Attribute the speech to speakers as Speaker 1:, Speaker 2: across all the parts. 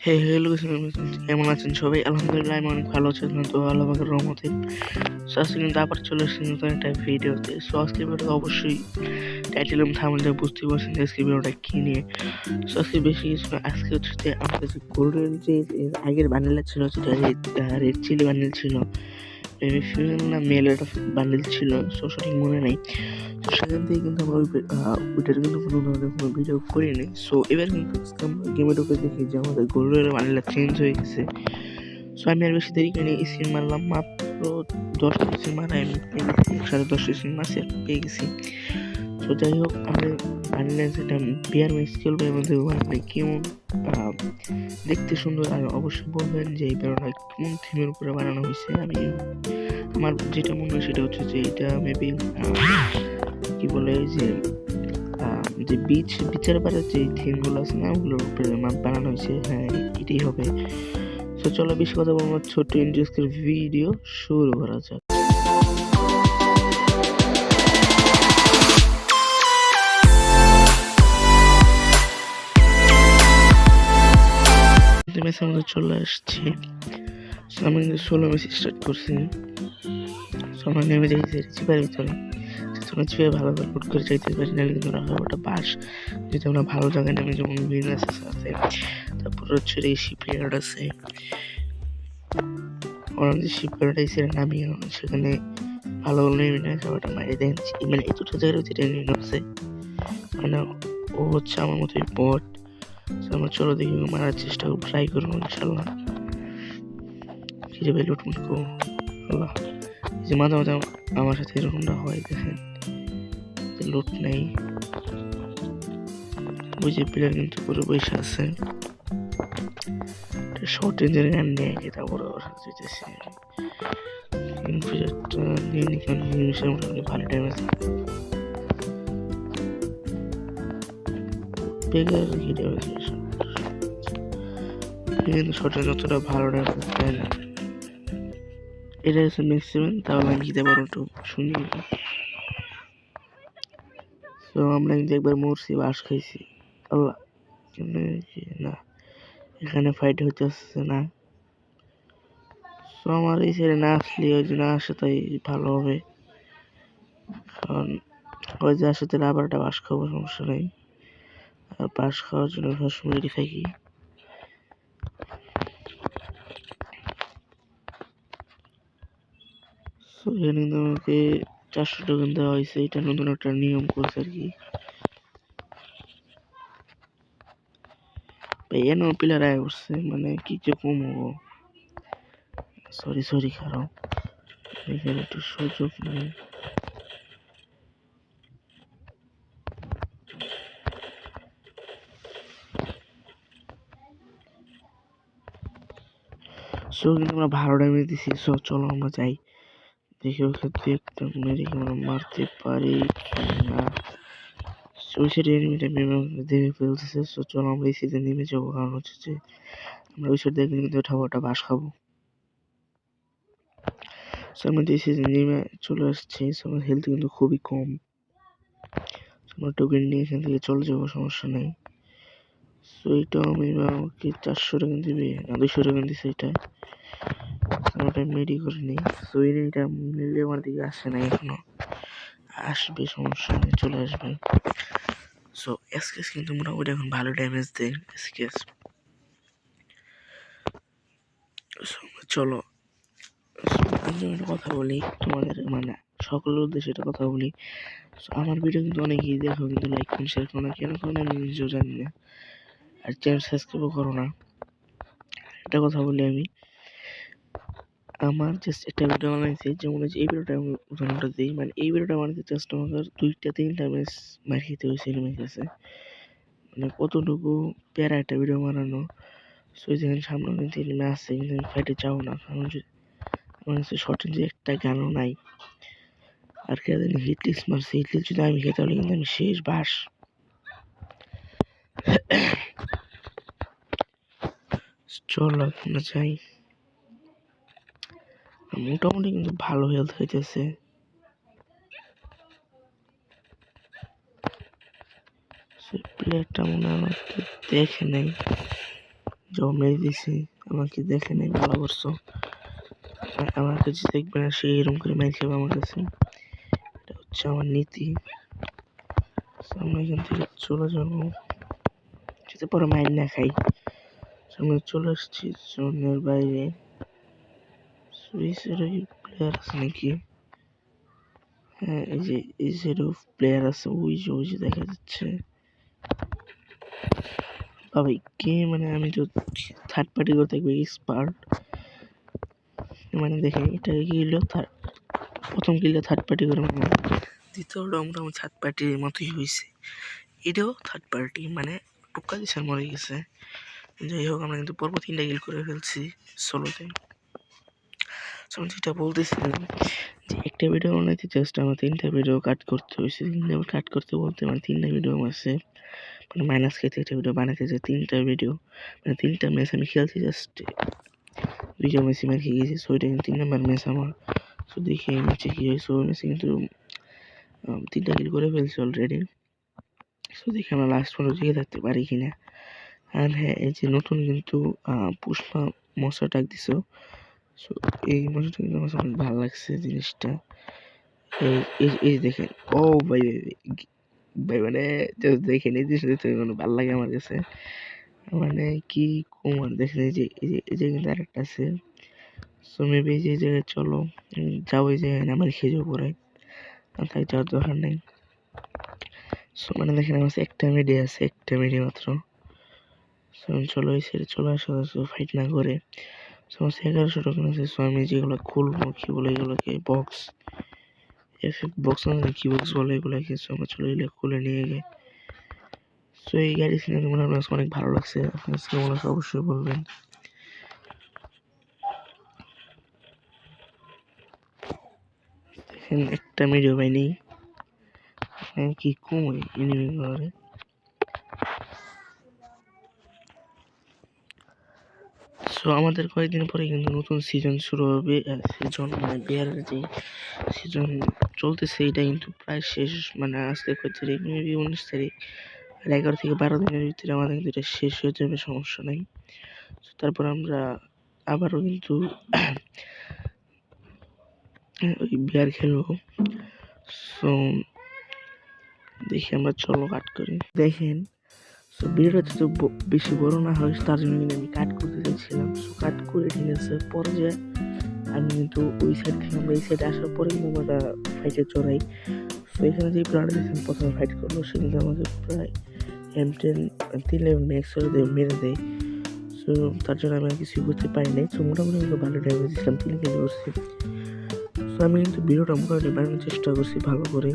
Speaker 1: Hello কেমন আছেন সবাই? আলহামদুলিল্লাহ আমি অনেক ভালো আছি। তো আল্লাহ পাকের রহমতে। সো আজকে কিন্তু আবার চলে এসেছি নতুন একটা ভিডিওতে। সো আজকের ভিডিওটা অবশ্যই টাইটেল এবং থাম্বনেলে বুঝতেই পারছেন যে আজকের ভিডিওটা কি নিয়ে। সো আজকে বেশি কিছু না, আজকে হচ্ছে যে আমাদের যে গোল্ডেন যে আগের বান্ডেলটা ছিল, যেটা রেড চিলি বান্ডেল ছিল, ফিমেল না মেল একটা বান্ডেল ছিল, সো সঠিক মনে নেই। তো সেখান থেকে কিন্তু আমরা ওইটার কিন্তু কোনো ধরনের কোনো ভিডিও করিনি। সো এবার কিন্তু আমরা গেমে ঢুকে দেখি যে আমাদের গোল্ডের বান্ডেলটা চেঞ্জ হয়ে গেছে। সো আমি আর বেশি দেরি করিনি, স্ক্রিন মারলাম মাত্র 10টা স্ক্রিন মারাই আমি পেয়ে গেছি, 10.5 স্ক্রিন মারছি আর পেয়ে গেছি। তো যাই হোক, আমরা বান্ডেল যেটা বিয়ার ম্যাক্স খেলবো এবং দেখবো ভাই কেমন দেখতে সুন্দর। আর অবশ্যই বলবেন যে এই বেরোটা কোন থিমের উপরে বানানো হয়েছে। আমার যেটা মনে হয় সেটা হচ্ছে যে এটা মেবি কি বলে যে বিচের পারে যে থিমগুলো আছে না, ওগুলোর উপরে বানানো হয়েছে। হ্যাঁ, এটাই হবে। তো চলো বেশি কথা বলবো, ছোট্ট ইন্টারেস্টের ভিডিও শুরু করা যাক। ম্যাচের মধ্যে চলে আসছি। আমি কিন্তু 16 ম্যাচ স্টার্ট করছি। আমার নেমে যাইছে রিচিপের ভিতরে, চিপে ভালো করে লুট করে চাইতে পারি, নাহলে কিন্তু রাখা ওটা বাস। যদি আমরা ভালো জায়গায় নেমে, যেমন বিজনেস আছে, তারপর হচ্ছে এই শিপইয়ার্ড আছে, যে শিপইয়ার্ড আছে নামি সেখানে ভালো নেমে না খাবারটা মারি দেন। মানে এতটা জায়গায় যেটা নেমে আছে, মানে ও হচ্ছে আমার মতোই বট। আমরা চলো দেখি মারার চেষ্টা ট্রাই করবো ইনশাল্লাহ। ফিরে পেয়ে লুটমুট করবো আল্লাহ। যে মাঝে মাঝে আমার সাথে এরকমটা হয়, দেখেন লুট নেই। ওই যে প্লেয়ার কিন্তু পুরো বসে আছে, শর্ট রেঞ্জের গান নিয়ে এটা বড় যেতেছে। ইনফিজারটা নিয়ে নিকান নিমিশে মোটামুটি ভালো ড্যামেজ বেগার কি ড্যামেজ কিন্তু শর্ট রেঞ্জ অতটা ভালো ড্যামেজ দেয় না। এটা হচ্ছে ম্যাক্সিমাম, তাহলে আমি দিতে পারো একটু শুনি। তো আমরা কিন্তু একবার মরছি, বাস খাইছি আল্লাহ। না, এখানে ফাইট হইতেছে না। তো আমার এই ছেড়ে না আসলে, ওই যে না আসে তাই ভালো হবে, কারণ ওই যে আসে তাহলে আবার একটা বাস খাবো, সমস্যা নেই। আর বাস খাওয়ার জন্য সবসময় রেডি থাকি। এখানে কিন্তু আমাকে 400 টোকেন দেওয়া হয়েছে, এটা নতুন একটা নিয়ম করছে আর কি। এন প্লেয়ার আয় করছে, মানে কি যে কমবো। সরি খারাপ, এখানে একটু সুযোগ নেই। সো কিন্তু আমরা ভালো ড্যামেজ দিছি। সো চলো আমরা যাই, দেখি ওকে দেখতে মেরে কি আমরা মারতে পারি না। ওই সাইড এনিমিটা দেখে ফেলতেছে। সো চলো আমরা এই সাইডে নেমে যাবো, কারণ হচ্ছে যে আমরা ওই সাইড দেখলে কিন্তু ওটা বাস খাবো। সো আমরা এই সাইডে নেমে চলে আসছি। সো আমার হেলথ কিন্তু খুবই কম। আমরা টোকেন নিয়ে এখান থেকে চলে যাবো, সমস্যা নেই। সো এটা আমি আমাকে 400 টোকেন দিবে না, 200 টোকেন দিছে এটা। ওটা মেডি করে নিই। সো এটা মিলে আমার দিকে আসে না এখনো, আসবে, সমস্যা নেই, চলে আসবে। সো এসকেস কিন্তু মোটামুটি এখন ভালো ড্যামেজ দেয় এসকেস। চলো আমি একটা কথা বলি তোমাদের, মানে সকলের উদ্দেশ্যে একটা কথা বলি। আমার ভিডিও কিন্তু অনেকেই দেখো, কিন্তু লাইক করুন, শেয়ার করো না, কেন করো না আমি নিজেও জানি না। আর চ্যানেল সাবস্ক্রাইবও করো না। একটা কথা বলি আমি, আমার জাস্ট একটা ভিডিও বানাইছি, যেমন এই ভিডিওটা আমি উদাহরণটা দিই। মানে এই ভিডিওটা বানাইতে জাস্ট আমাকে 2-3টা ম্যাচ মার খেতে হয়েছে এনিমির কাছে। মানে কতটুকু প্যারা একটা ভিডিও বানানো। সো যেখানে সামনে কিন্তু এনিমি আসছে, কিন্তু আমি ফাইটে যাও না, কারণ আমার কাছে শর্ট রেঞ্জে একটা গানও নাই। আর কে জানি হিটলিস্ট মারছে, হিটলিস্ট যদি আমি খেতে, তাহলে কিন্তু আমি শেষ বাস। চল আমরা যাই। মোটামুটি কিন্তু ভালো হেলথ হইতেছে। প্লেয়ারটা মনে হয় আমাকে দেখে নেই, যখন মেরে দিছি আমাকে দেখে নেই, ভালো করছো। আমার কাছে দেখবে না, সে এরকম করে মাইর খাবে আমার কাছে। এটা হচ্ছে আমার নীতি। আমরা এখান থেকে চলে যাবো, যাতে পরে মাইর না খাই। আমরা চলে আসছি জোনের বাইরে। প্লেয়ার আছে নাকি? হ্যাঁ, এই সাইডেও প্লেয়ার আছে, ওই যে দেখা যাচ্ছে। বাবা কে, মানে আমি তো থার্ড পার্টি করতে থাকবো এক্সপার্ট। মানে দেখেন, এটা গেলো প্রথম কিলটা থার্ড পার্টি করে, মানে দ্বিতীয়টা মোটামুটি থার্ড পার্টির মতোই হয়েছে। এটাও থার্ড পার্টি, মানে টোকা দিছে মরে গেছে। যাই হোক, আমরা কিন্তু পর্ব 3টা কিল করে ফেলছি সোলোতে। আমি যেটা বলতেছিলাম যে একটা ভিডিও বানাইতে জাস্ট আমার 3টা ভিডিও কাট করতে হয়েছে। 3টা কাট করতে বলতে মানে 3টা ভিডিও আছে, মানে মাইনাস খেতে একটা ভিডিও বানাইতে যে 3টা ভিডিও, মানে 3টা ম্যাচ আমি খেলছি, জাস্ট 2টা ম্যাচই মার খেয়ে গেছি। সো এটা কিন্তু 3 নাম্বার ম্যাচ আমার। সো দেখি এই ম্যাচে কী হয়েছে। ওই ম্যাচে কিন্তু 3টা কিল করে ফেলছি অলরেডি। সো দেখি আমরা লাস্ট পর্যন্ত জিতে থাকতে পারি কিনা। আর হ্যাঁ, এই যে নতুন কিন্তু পুষ্পা মশা ডাক দিছো। সো এই মশাটা কিন্তু আমার অনেক ভালো লাগছে জিনিসটা। এই দেখেন, ও ভাই ভাই, মানে জাস্ট দেখেন এই জিনিসটা মানে ভালো লাগে আমার কাছে। মানে কি কুমার দেখেন, এই যে কিন্তু আরেকটা আছে। সো মেবি এই যে জায়গায় চলো যাও, এই জায়গায় আমার খেজুর পড়ায়, তাই যাওয়ার দরকার নেই। সো মানে দেখেন আমার একটা মিডিয়া আছে, একটা মিডিয়া মাত্র। সো চলো এই সাইডে চলে আসো, ফাইট না করে। সো 1100 টোকেন আছে। সো আমি যেগুলো খুলবো, কি বলে এগুলোকে, বক্স বক্স মানে কি বক্স বলে এগুলোকে। সো আমরা চলে এলে খুলে নিয়ে গে। সো এই গাড়ি সিনেমা মনে হয় অনেক ভালো লাগছে। আপনার কেমন লাগছে অবশ্যই বলবেন। দেখেন একটা ভিডিও পাইনি, কি কমে এনিমি করে। সো আমাদের কয়েকদিন পরে কিন্তু নতুন সিজন শুরু হবে। সিজন মানে বিহারের যে সিজন চলতেছে এটা কিন্তু প্রায় শেষ, মানে আজকে কয় তারিখ, মেবি 19 তারিখ। আর 11 থেকে 12 দিনের ভিতরে আমাদের কিন্তু এটা শেষ হয়ে যাবে, সমস্যা নাই। তারপর আমরা আবারও কিন্তু ওই বিহার খেলবো। সো দেখি আমরা, চলো কাট করি। দেখেন, সো ভিডিওটা তো বেশি বড় না হয়, তার জন্য কিন্তু আমি কাট করতে চাইছিলাম। সো কাট করে ঠিক আছে, পরে যে আমি কিন্তু ওই সাইড থেকে আমরা এই সাইডে আসার পরে কিন্তু আমরা ফাইটে চড়াই। সো এখানে যে প্লেয়ারটা দেখলাম প্রথমে ফাইট করলো, সে কিন্তু আমাকে প্রায় M10 3 লেভেল ম্যাক্স করে দিয়ে মেরে দেয়। সো তার জন্য আমি আর কিছুই করতে পারি নাই। সো মোটামুটি কিন্তু ভালো ড্যামেজ দিয়েছিলাম, 3 কিল করছি। সো আমি কিন্তু ভিডিওটা মোটামুটি বানানোর চেষ্টা করছি ভালো করে,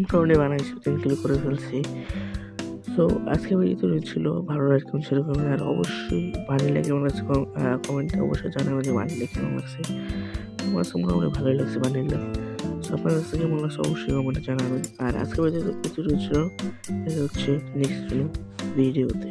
Speaker 1: মোটামুটি বানাইছি, 3 কিল করে ফেলছি। সো আজকে ভিডিও ছিল, ভালো লাগছে সেরকম। আর অবশ্যই বানিয়ে কেমন লাগছে কমেন্টে অবশ্যই জানাবেন যে বানিয়ে কেমন লাগছে। আমার কাছে মোটামুটি ভালোই লাগছে বানিয়ে। সো আপনার কাছে কেমন লাগছে অবশ্যই কমেন্টে জানাবেন। আর আজকে ভিডিও ছিল, দেখা হচ্ছে নেক্সট ভিডিওতে।